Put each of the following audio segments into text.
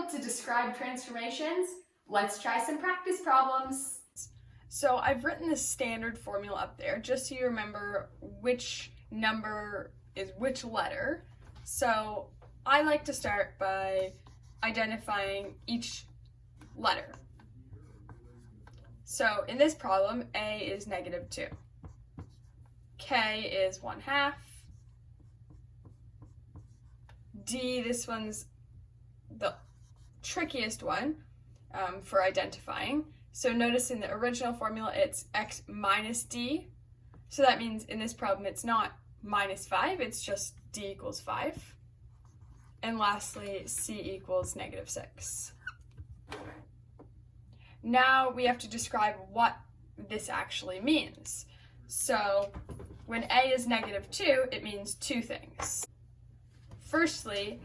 able to describe transformations? Let's try some practice problems. So I've written the standard formula up there just so you remember which number is which letter. So I like to start by identifying each letter. So in this problem, A is -2. K is 1/2. D, this one's the trickiest one for identifying. So notice in the original formula, it's x minus d. So that means in this problem, it's not -5, it's just d equals 5. And lastly, c equals -6. Now we have to describe what this actually means. So when a is -2, it means two things. Firstly,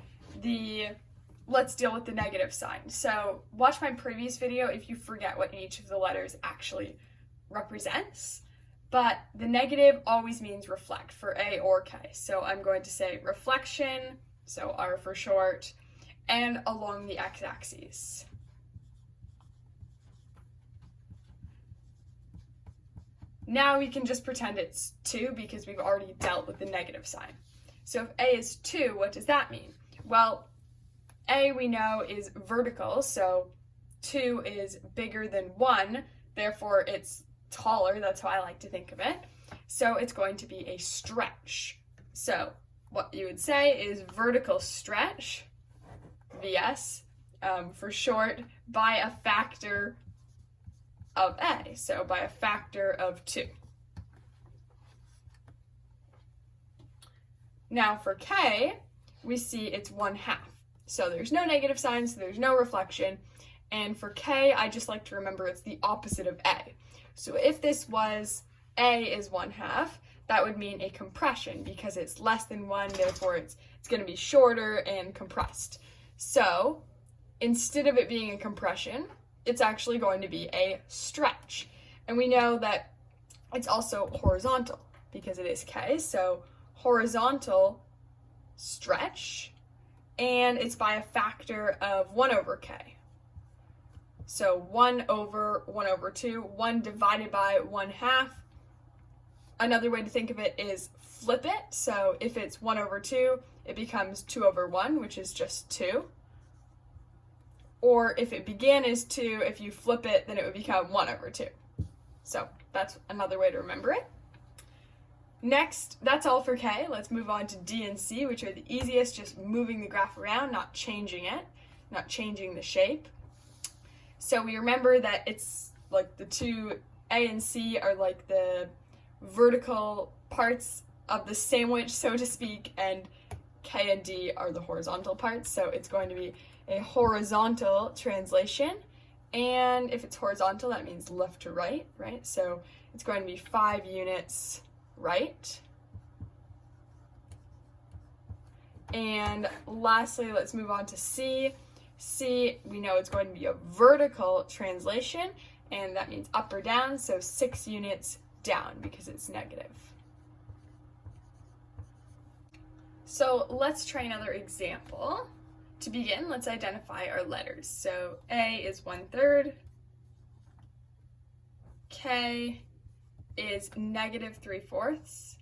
let's deal with the negative sign. So watch my previous video if you forget what each of the letters actually represents. But the negative always means reflect for A or K. So I'm going to say reflection, so R for short, and along the x-axis. Now we can just pretend it's 2 because we've already dealt with the negative sign. So if A is 2, what does that mean? Well, A we know is vertical, so 2 is bigger than 1, therefore it's taller, that's how I like to think of it. So it's going to be a stretch. So what you would say is vertical stretch, VS, for short, by a factor of A, so by a factor of 2. Now for K, we see it's 1/2. So there's no negative sign, so there's no reflection. And for K, I just like to remember it's the opposite of A. So if this was A is 1/2, that would mean a compression because it's less than 1, therefore it's going to be shorter and compressed. So instead of it being a compression, it's actually going to be a stretch. And we know that it's also horizontal because it is K, so horizontal stretch, and it's by a factor of 1/K. So 1/1/2, 1 divided by 1/2. Another way to think of it is flip it. So if it's 1/2, it becomes 2/1, which is just 2. Or if it began as 2, if you flip it, then it would become 1/2. So that's another way to remember it. Next, that's all for K. Let's move on to D and C, which are the easiest, just moving the graph around, not changing it, not changing the shape. So we remember that it's like the two A and C are like the vertical parts of the sandwich, so to speak, and K and D are the horizontal parts. So it's going to be a horizontal translation. And if it's horizontal, that means left to right, right? So it's going to be 5 units right. And lastly, let's move on to C. C, we know it's going to be a vertical translation, and that means up or down, so 6 units down because it's negative. So let's try another example. To begin, let's identify our letters. So A is 1/3, K is -3/4,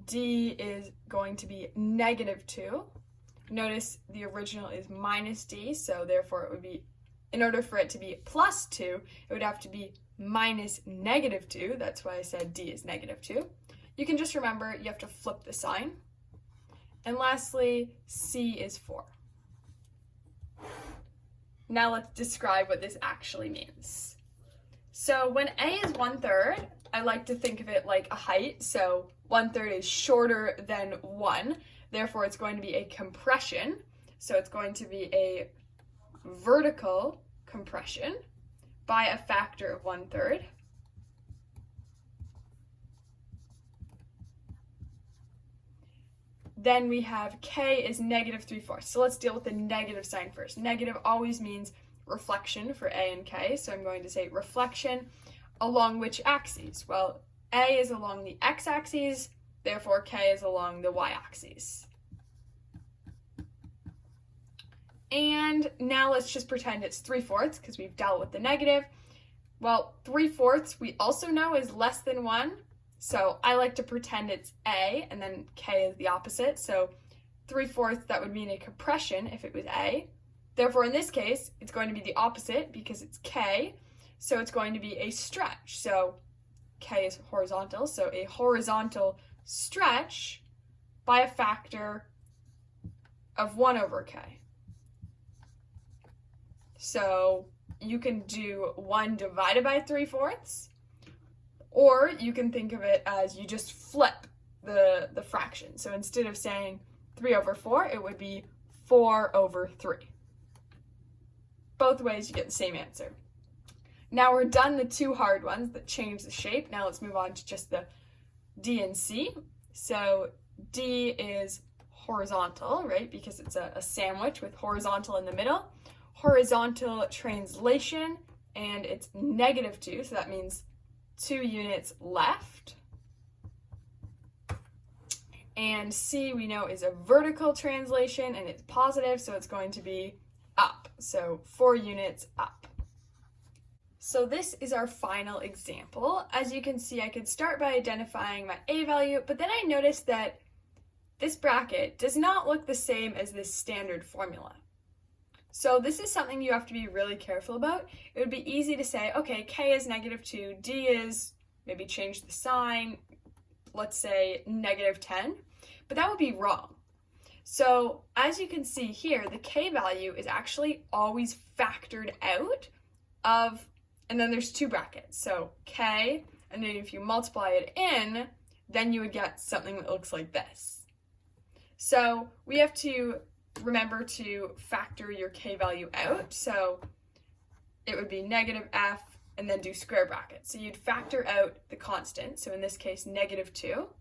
D is going to be -2. Notice the original is -D, so therefore it would be, in order for it to be +2, it would have to be -2. That's why I said D is -2. You can just remember you have to flip the sign. And lastly, C is 4. Now let's describe what this actually means. So when A is 1/3, I like to think of it like a height. So 1/3 is shorter than 1. Therefore, it's going to be a compression. So it's going to be a vertical compression by a factor of 1/3. Then we have K is -3/4. So let's deal with the negative sign first. Negative always means reflection for A and K. So I'm going to say reflection along which axes? Well, A is along the x-axis, therefore k is along the y-axis. And now let's just pretend it's 3/4 because we've dealt with the negative. Well, 3/4 we also know is less than 1, so I like to pretend it's a, and then k is the opposite, so 3/4, that would mean a compression if it was a. Therefore, in this case, it's going to be the opposite because it's k, so it's going to be a stretch. So k is horizontal, so a horizontal stretch by a factor of 1/k. So you can do 1 divided by 3/4, or you can think of it as you just flip the fraction. So instead of saying 3/4, it would be 4/3. Both ways you get the same answer. Now we're done the two hard ones that change the shape. Now let's move on to just the D and C. So D is horizontal, right? Because it's a sandwich with horizontal in the middle. Horizontal translation, and it's -2, so that means 2 units left. And C we know is a vertical translation, and it's positive, so it's going to be up, so 4 units up. So this is our final example. As you can see, I could start by identifying my A value, but then I noticed that this bracket does not look the same as this standard formula. So this is something you have to be really careful about. It would be easy to say, okay, k is -2, D is, maybe change the sign, let's say -10, but that would be wrong. So as you can see here, the k value is actually always factored out of, and then there's 2 brackets. So k, and then if you multiply it in, then you would get something that looks like this. So we have to remember to factor your k value out. So it would be -f and then do square brackets. So you'd factor out the constant. So in this case, -2.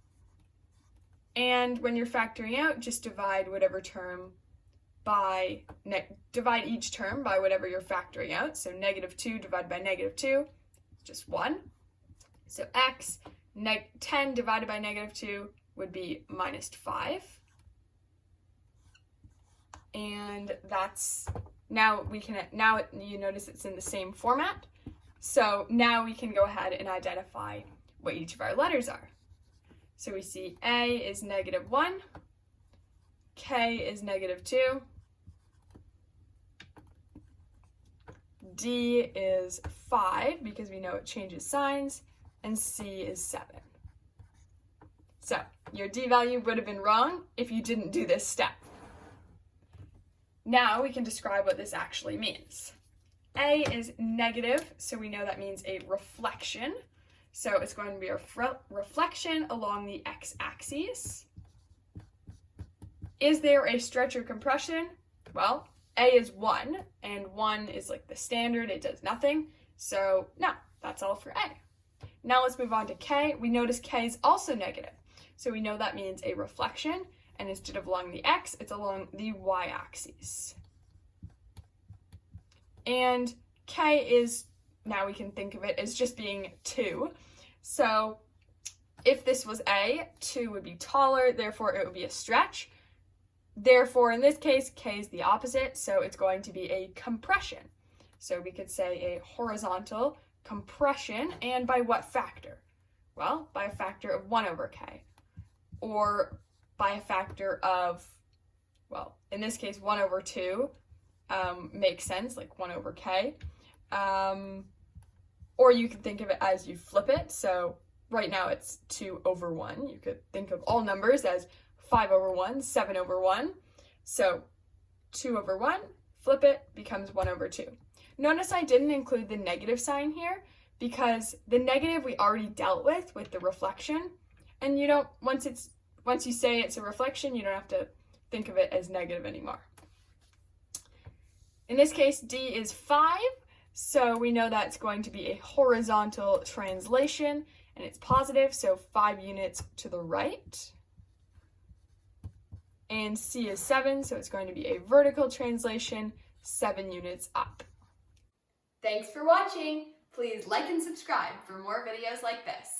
And when you're factoring out, just divide whatever term by, divide each term by whatever you're factoring out. So -2 divided by -2, just 1. So x, 10 divided by -2 would be -5. And that's, now you notice it's in the same format. So now we can go ahead and identify what each of our letters are. So we see A is -1, K is -2, D is 5 because we know it changes signs, and C is 7. So your D value would have been wrong if you didn't do this step. Now we can describe what this actually means. A is negative, so we know that means a reflection. So it's going to be a reflection along the x-axis. Is there a stretch or compression? Well, A is 1, and 1 is like the standard, it does nothing. So no, that's all for A. Now let's move on to K. We notice K is also negative. So we know that means a reflection, and instead of along the x, it's along the y-axis. And K is, now we can think of it as just being 2. So if this was A, 2 would be taller, therefore it would be a stretch. Therefore, in this case, K is the opposite, so it's going to be a compression. So we could say a horizontal compression, and by what factor? Well, by a factor of 1/k, or by a factor of, well, in this case, 1/2 makes sense, like 1/k. Or you can think of it as you flip it. So right now it's 2/1. You could think of all numbers as 5/1, 7/1. So 2/1, flip it, becomes 1/2. Notice I didn't include the negative sign here because the negative we already dealt with the reflection. And you don't, once you say it's a reflection, you don't have to think of it as negative anymore. In this case, D is 5, so we know that's going to be a horizontal translation, and it's positive, so 5 units to the right. And C is 7, so it's going to be a vertical translation, 7 units up. Thanks for watching. Please like and subscribe for more videos like this.